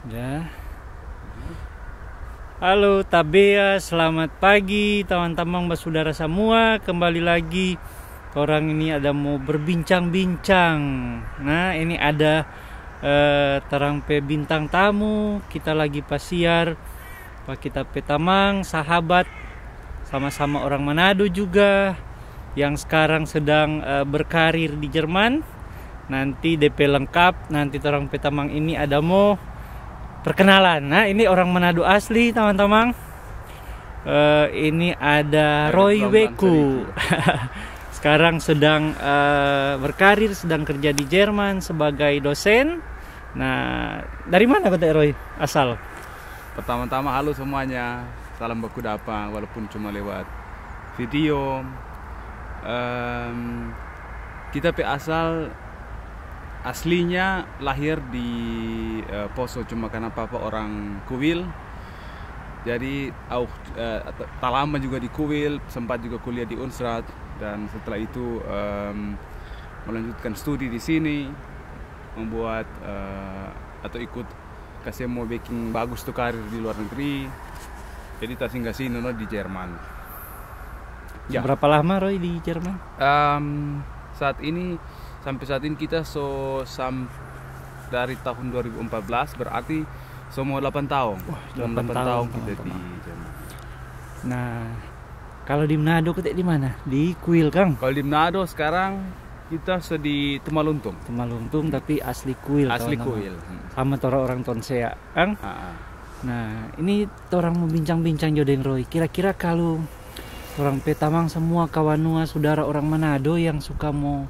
Sudah. Halo Tabea, selamat pagi teman-teman bersaudara semua. Kembali lagi orang ini ada mau berbincang-bincang. Nah ini ada terang pe bintang tamu. Kita lagi pasiar Pak kita petamang sahabat sama-sama orang Manado juga yang sekarang sedang berkarir di Jerman. Nanti DP lengkap, nanti orang petamang ini ada mau perkenalan. Nah ini orang Manado asli teman-teman. Ini ada Roy Weku. Sekarang sedang berkarir, sedang kerja di Jerman sebagai dosen. Nah dari mana kota Roy asal? Pertama-tama halo semuanya, salam baku dapa walaupun cuma lewat video. Kita asal aslinya lahir di Poso, cuma karena papa orang Kuil. Jadi tak lama juga di Kuil, sempat juga kuliah di Unsrat, dan setelah itu melanjutkan studi di sini, membuat atau ikut kasih mau baking bagus tuh karir di luar negeri. Jadi tak singgah sini di Jerman. Ya. Berapa lama Roy di Jerman? Sampai saat ini kita dari tahun 2014, berarti semua 8 tahun. Wah, 8 tahun kita di Jerman. Nah, kalau di Manado kita di mana? Di Kuil, Kang. Kalau di Manado sekarang kita di Tumaluntung. Tumaluntung tapi asli Kuil. Asli Kuil. Sama orang Tonsea, Kang. Nah, ini orang mau bincang-bincang jodohin Roy. Kira-kira kalau orang petamang semua kawanua saudara orang Manado yang suka mau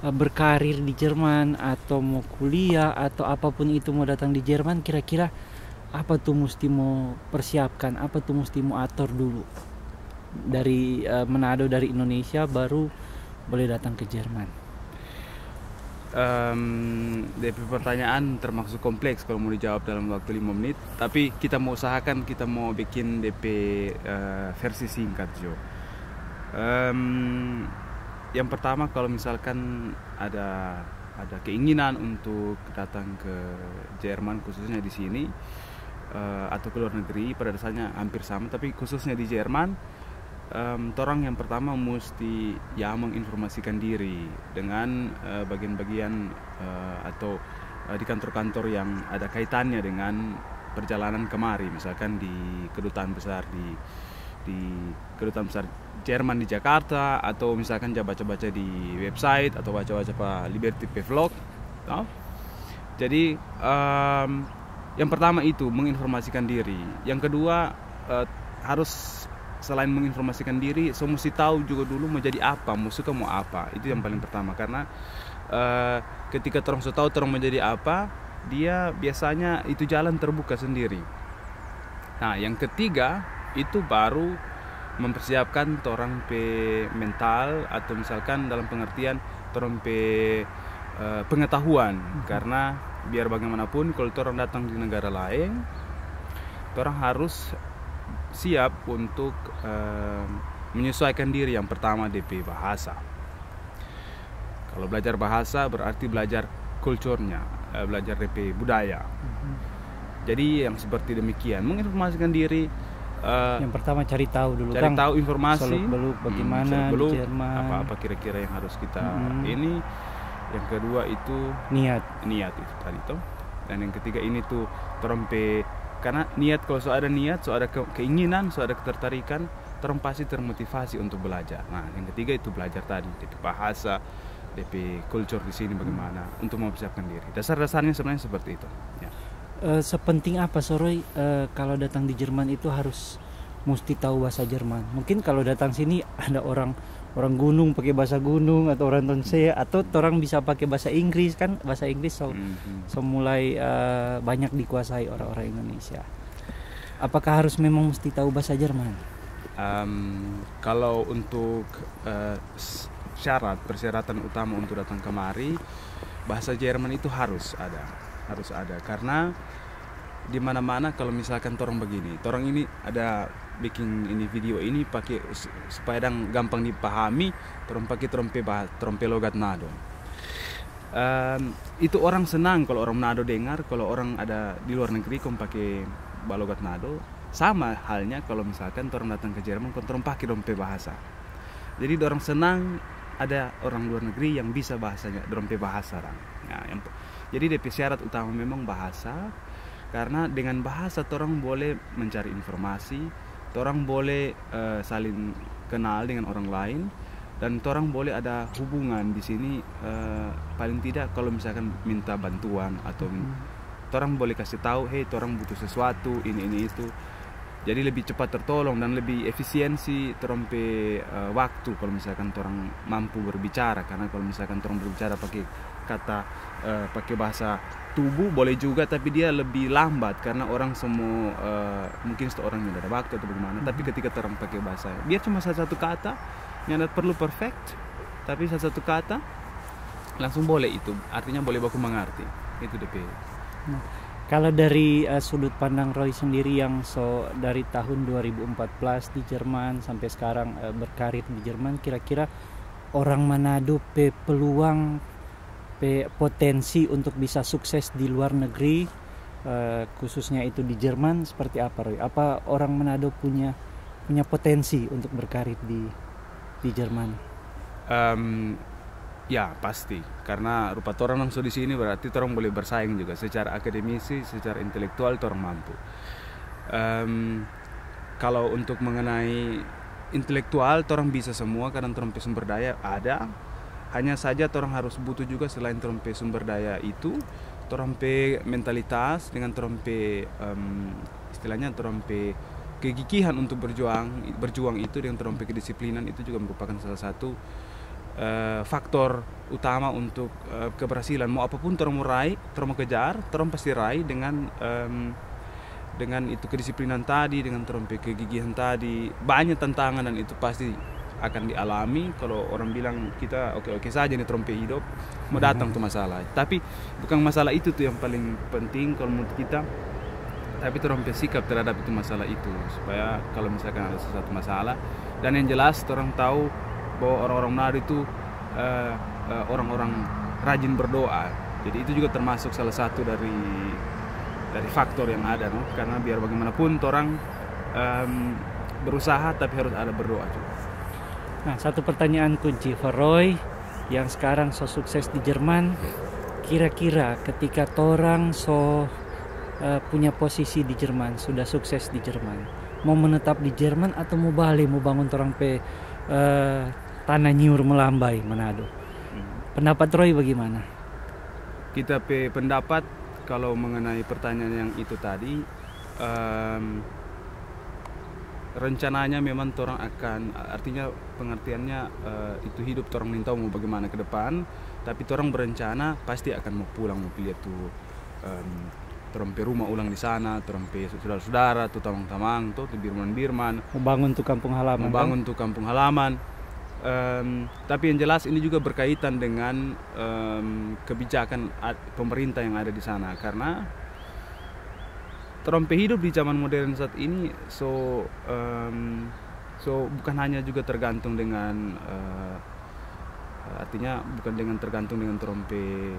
berkarir di Jerman atau mau kuliah atau apapun itu mau datang di Jerman, kira-kira apa tuh mesti mau persiapkan, apa tuh mesti mau atur dulu dari Manado, dari Indonesia baru boleh datang ke Jerman? DP pertanyaan termasuk kompleks kalau mau dijawab dalam waktu 5 menit, tapi kita mau usahakan, kita mau bikin DP versi singkat Jo. Yang pertama, kalau misalkan ada keinginan untuk datang ke Jerman, khususnya di sini atau ke luar negeri, pada dasarnya hampir sama, tapi khususnya di Jerman, orang yang pertama mesti menginformasikan diri dengan bagian-bagian atau di kantor-kantor yang ada kaitannya dengan perjalanan kemari, misalkan di kedutaan besar di kedutaan besar Jerman di Jakarta, atau misalkan baca-baca di website atau baca-baca Pak Liberty Vlog. Jadi yang pertama itu menginformasikan diri. Yang kedua harus selain menginformasikan diri, mesti tahu juga dulu mau jadi apa, mau suka mau apa. Itu yang paling pertama, karena ketika orang sudah tahu orang mau jadi apa, dia biasanya itu jalan terbuka sendiri. Nah yang ketiga itu baru mempersiapkan orang pe mental, atau misalkan dalam pengertian orang pe pengetahuan. Karena biar bagaimanapun kalau orang datang di negara lain, orang harus siap untuk menyesuaikan diri. Yang pertama DP bahasa. Kalau belajar bahasa berarti belajar kulturnya, belajar DP budaya. Jadi yang seperti demikian, menginformasikan diri. Yang pertama cari tahu dulu, cari tahu informasi, seluk-beluk bagaimana di Jerman, apa kira-kira yang harus kita ini. Yang kedua itu niat itu tadi tuh. Dan yang ketiga ini tuh terompe. Karena niat, kalau ada niat, ada keinginan, ada ketertarikan, orang pasti termotivasi untuk belajar. Nah, yang ketiga itu belajar tadi, DP bahasa, DP culture di sini bagaimana untuk mempersiapkan diri. Dasar-dasarnya sebenarnya seperti itu. Ya. Sepenting apa Soroy kalau datang di Jerman itu harus mesti tahu bahasa Jerman? Mungkin kalau datang sini ada orang gunung pakai bahasa gunung, atau orang Tonsea, atau orang bisa pakai bahasa Inggris, kan bahasa Inggris mulai banyak dikuasai orang-orang Indonesia. Apakah harus memang mesti tahu bahasa Jerman? Kalau untuk persyaratan utama untuk datang kemari, bahasa Jerman itu harus ada, karena di mana-mana kalau misalkan orang begini, orang ini ada bikin ini video ini pakai supaya gampang dipahami, orang pakai trompe logat Nado. Itu orang senang kalau orang Manado dengar, kalau orang ada di luar negeri kom pakai balogat Manado. Sama halnya kalau misalkan orang datang ke Jerman kon orang pakai dompe bahasa. Jadi orang senang ada orang luar negeri yang bisa bahasanya dompe bahasa orang. Nah, jadi DP syarat utama memang bahasa, karena dengan bahasa orang boleh mencari informasi, orang boleh saling kenal dengan orang lain, dan orang boleh ada hubungan di sini. Paling tidak kalau misalkan minta bantuan atau orang boleh kasih tahu, hey, orang butuh sesuatu ini itu. Jadi lebih cepat tertolong dan lebih efisiensi terompe waktu kalau misalkan orang mampu berbicara. Karena kalau misalkan orang berbicara pakai kata pakai bahasa tubuh boleh juga, tapi dia lebih lambat karena orang semua mungkin orang yang ada waktu atau bagaimana. Tapi ketika orang pakai bahasa, biar cuma satu kata yang tidak perlu perfect, tapi satu kata langsung boleh, itu artinya boleh baku mengerti. Itu DP. Kalau dari sudut pandang Roy sendiri yang dari tahun 2014 di Jerman sampai sekarang berkarir di Jerman, kira-kira orang Manado peluang potensi untuk bisa sukses di luar negeri, khususnya itu di Jerman, seperti apa, Roy? Apa orang Manado punya potensi untuk berkarir di Jerman? Ya pasti, karena rupa orang langsung di sini berarti orang boleh bersaing juga secara akademisi, secara intelektual orang mampu. Kalau untuk mengenai intelektual orang bisa semua karena orang sumber daya ada. Hanya saja orang harus butuh juga selain orang sumber daya itu, orang mentalitas dengan orang istilahnya orang kegigihan untuk berjuang itu dengan orang kedisiplinan itu juga merupakan salah satu faktor utama untuk keberhasilan. Mau apapun orang mau raih, orang mau kejar, orang pasti raih dengan itu kedisiplinan tadi, dengan orang kegigihan tadi. Banyak tantangan dan itu pasti akan dialami. Kalau orang bilang kita oke saja nih orang hidup, mau datang tuh masalah. Tapi bukan masalah itu tuh yang paling penting kalau menurut kita. Tapi orang sikap terhadap itu masalah itu, supaya kalau misalkan ada sesuatu masalah, dan yang jelas orang tahu bahwa orang-orang Manado itu orang-orang rajin berdoa. Jadi itu juga termasuk salah satu dari faktor yang ada, no? Karena biar bagaimanapun orang berusaha tapi harus ada berdoa juga. Nah, satu pertanyaan kunci for Roy yang sekarang sukses di Jerman, kira-kira ketika orang punya posisi di Jerman, sudah sukses di Jerman, mau menetap di Jerman atau mau balik, mau bangun orang tanah Nyur Melambai Manado. Pendapat Roy bagaimana? Kita pendapat kalau mengenai pertanyaan yang itu tadi, rencananya memang orang akan, artinya pengertiannya itu hidup orang minta mau bagaimana ke depan, tapi orang berencana pasti akan mau pulang, mau lihat tuh orang rumah ulang di sana, orang saudara-saudara tuh tamang-tamang tuh birman-birman, membangun tuh kampung halaman. Tapi yang jelas ini juga berkaitan dengan kebijakan pemerintah yang ada di sana, karena terompe hidup di zaman modern saat ini bukan hanya juga tergantung dengan artinya bukan tergantung dengan terompe,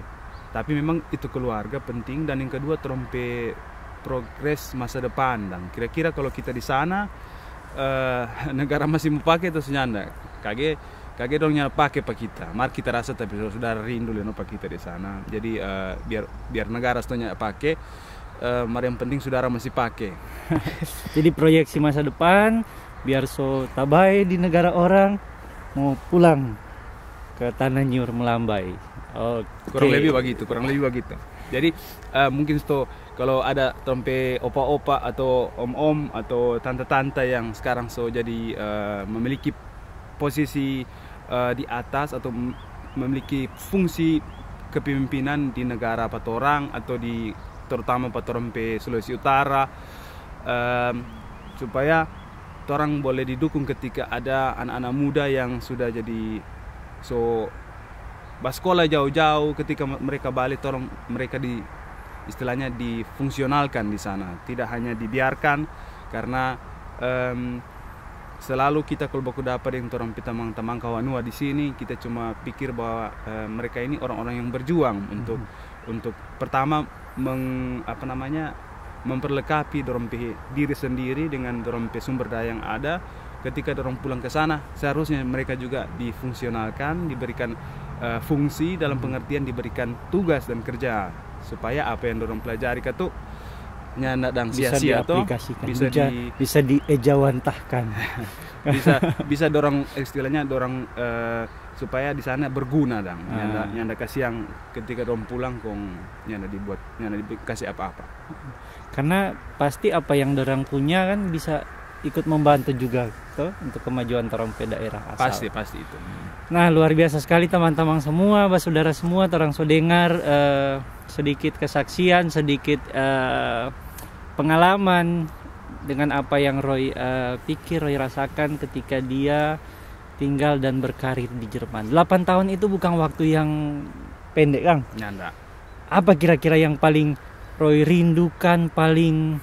tapi memang itu keluarga penting, dan yang kedua terompe progres masa depan. Dan kira-kira kalau kita di sana negara masih mau pakai atau senyanda, kage dongnya pakai pak kita, mari kita rasa tapi saudara rindu leno pak kita di sana. Jadi biar negara setunya pakai, mari yang penting saudara masih pakai. Jadi proyeksi masa depan biar tabai di negara orang mau pulang ke tanah Nyur Melambai. Kurang lebih begitu. Jadi mungkin kalau ada tempe opa-opa atau om-om atau tante-tante yang sekarang jadi memiliki posisi di atas atau memiliki fungsi kepemimpinan di negara patorang atau terutama patorompe Sulawesi Utara, supaya orang boleh didukung ketika ada anak-anak muda yang sudah jadi sekolah jauh-jauh, ketika mereka balik mereka istilahnya difungsionalkan di sana, tidak hanya dibiarkan, karena selalu kita kalau baku dapat dengan orang teman-teman kawanua di sini, kita cuma pikir bahwa mereka ini orang-orang yang berjuang untuk pertama memperlengkapi dorong diri sendiri dengan dorong sumber daya yang ada. Ketika dorong pulang ke sana, seharusnya mereka juga difungsionalkan, diberikan fungsi dalam pengertian diberikan tugas dan kerja, supaya apa yang dorong pelajari itu nyanda dan sia-sia tuh bisa diejawantahkan. bisa dorong istilahnya dorong supaya di sana berguna dan nyanda kasih yang ketika dorong pulang nyanda dikasih apa-apa. Karena pasti apa yang dorang punya kan bisa ikut membantu juga tuh untuk kemajuan torang ke daerah asal. Pasti itu. Nah, luar biasa sekali teman-teman semua, saudara semua, torang so dengar sedikit kesaksian, sedikit pengalaman dengan apa yang Roy pikir, Roy rasakan ketika dia tinggal dan berkarir di Jerman. 8 tahun itu bukan waktu yang pendek, Kang. Nyanda. Apa kira-kira yang paling Roy rindukan, paling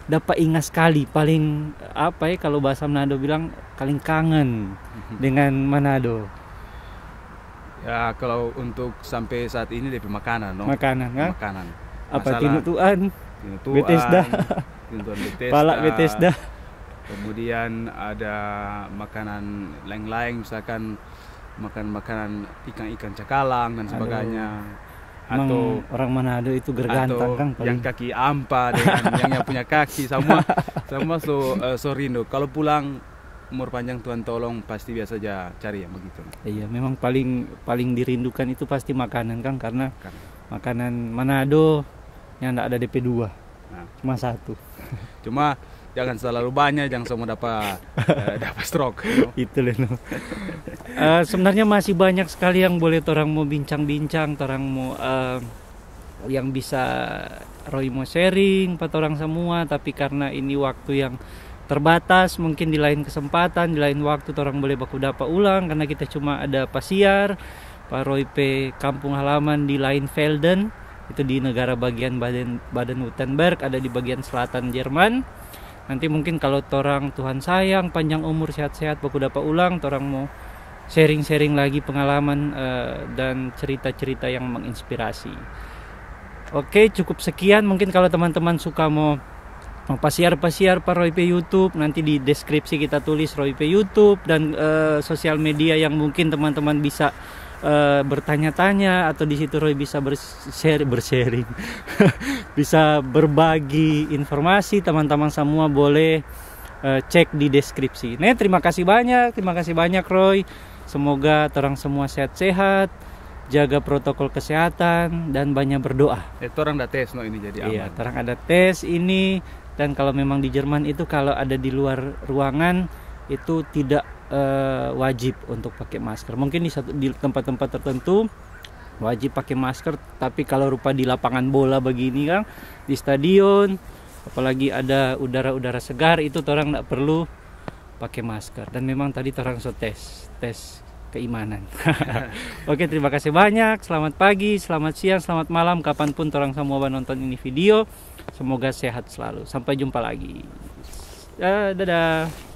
dapat ingat sekali, paling apa ya kalau bahasa Manado bilang paling kangen dengan Manado? Ya kalau untuk sampai saat ini dari makanan, no? Makanan, kan? Makanan. Apa tinutuan? Bethesda. Palak Bethesda. Kemudian ada makanan lain-lain, misalkan makanan ikan-ikan cakalang dan sebagainya. Atau orang Manado itu gergantang, Kang, yang kaki ampa dengan yang punya kaki semua so rindu. Kalau pulang umur panjang Tuhan tolong, pasti biasa aja cari yang begitu. Iya, memang paling dirindukan itu pasti makanan, Kang, karena makanan Manado yang enggak ada DP2. Cuma satu. Cuma jangan selalu banyak, jangan semua dapat stroke. Itu loh. Sebenarnya masih banyak sekali yang boleh orang mau bincang-bincang, orang mau yang bisa Roy mau sharing pada orang semua, tapi karena ini waktu yang terbatas, mungkin di lain kesempatan, di lain waktu orang boleh baku dapat ulang, karena kita cuma ada pasiar Pak Roy P kampung halaman di Leinfelden, itu di negara bagian Baden-Württemberg, ada di bagian selatan Jerman. Nanti mungkin kalau torang Tuhan sayang, panjang umur, sehat-sehat, baku dapat ulang, torang mau sharing-sharing lagi pengalaman dan cerita-cerita yang menginspirasi. Oke, cukup sekian. Mungkin kalau teman-teman suka mau pasiar-pasiar Pak Roy P YouTube, nanti di deskripsi kita tulis Roy P YouTube dan sosial media yang mungkin teman-teman bisa bertanya-tanya, atau di situ Roy bisa bersharing bisa berbagi informasi. Teman-teman semua boleh cek di deskripsi. Nah, terima kasih banyak Roy. Semoga orang semua sehat-sehat, jaga protokol kesehatan dan banyak berdoa. Orang ada tes ini jadi aman. Iya, orang ada tes ini, dan kalau memang di Jerman itu kalau ada di luar ruangan itu tidak wajib untuk pakai masker. Mungkin di tempat-tempat tertentu wajib pakai masker, tapi kalau rupa di lapangan bola begini, Kang, di stadion, apalagi ada udara-udara segar, itu orang tidak perlu pakai masker. Dan memang tadi orang so tes keimanan. Oke, terima kasih banyak. Selamat pagi, selamat siang, selamat malam, kapanpun orang semua nonton ini video. Semoga sehat selalu. Sampai jumpa lagi. Dadah.